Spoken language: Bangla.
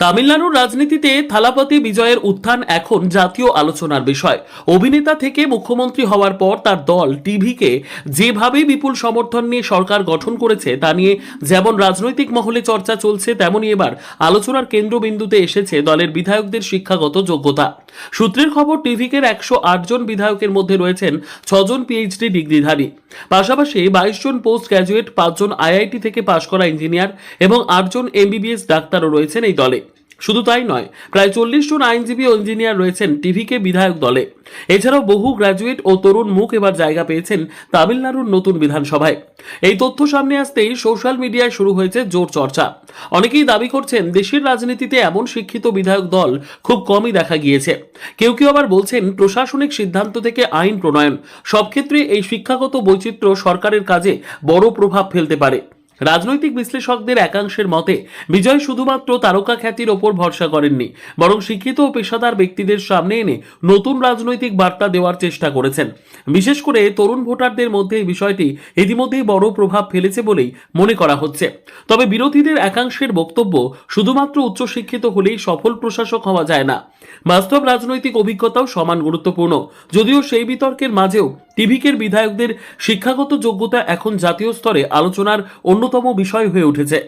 তামিলনাড়ুর রাজনীতিতে থালাপতি বিজয়ের উত্থান এখন জাতীয় আলোচনার বিষয়। অভিনেতা থেকে মুখ্যমন্ত্রী হওয়ার পর তার দল টিভিকে যেভাবে বিপুল সমর্থন নিয়ে সরকার গঠন করেছে তা নিয়ে যেমন রাজনৈতিক মহলে চর্চা চলছে, তেমনি এবার আলোচনার কেন্দ্রবিন্দুতে এসেছে দলের বিধায়কদের শিক্ষাগত যোগ্যতা। সূত্রের খবর, টিভিকের 108 জন বিধায়কের মধ্যে রয়েছেন 6 জন পিএইচডি ডিগ্রিধারী, পাশাপাশি 22 জন পোস্ট গ্র্যাজুয়েট, 5 জন আইআইটি থেকে পাশ করা ইঞ্জিনিয়ার এবং 8 জন এমবিবিএস ডাক্তারও রয়েছেন এই দলে। শুধু তাই নয়, প্রায় 40 জন আইনজীবী ও ইঞ্জিনিয়ার রয়েছেন টিভিকে বিধায়ক দলে। এছাড়াও বহু গ্র্যাজুয়েট ও তরুণ মুখ এবার জায়গা পেয়েছেন তামিলনাড়ুর নতুন বিধানসভায়। এই তথ্য সামনে আসতেই সোশ্যাল মিডিয়ায় শুরু হয়েছে জোর চর্চা। অনেকেই দাবি করছেন দেশের রাজনীতিতে এমন শিক্ষিত বিধায়ক দল খুব কমই দেখা গিয়েছে। কেউ কেউ আবার বলছেন প্রশাসনিক সিদ্ধান্ত থেকে আইন প্রণয়ন, সব ক্ষেত্রে এই শিক্ষাগত বৈচিত্র্য সরকারের কাজে বড় প্রভাব ফেলতে পারে। রাজনৈতিক বিশ্লেষকদের একাংশের মতে বিজয় শুধুমাত্র তারকা খ্যাতির ওপর ভরসা করেননি, বরং শিক্ষিত ও পেশাদার ব্যক্তিদের সামনে এনে নতুন রাজনৈতিক বার্তা দেওয়ার চেষ্টা করেছেন। বিশেষ করে তরুণ ভোটারদের মধ্যে এই বিষয়টি ইতিমধ্যেই বড় প্রভাব ফেলেছে বলেই মনে করা হচ্ছে। তবে বিরোধীদের একাংশের বক্তব্য, শুধুমাত্র উচ্চশিক্ষিত হলেই সফল প্রশাসক হওয়া যায় না, বাস্তব রাজনৈতিক অভিজ্ঞতাও সমান গুরুত্বপূর্ণ। যদিও সেই বিতর্কের মাঝেও টিভিকের বিধায়কদের শিক্ষাগত যোগ্যতা এখন জাতীয় স্তরে আলোচনার অন্যতম বিষয় হয়ে উঠেছে।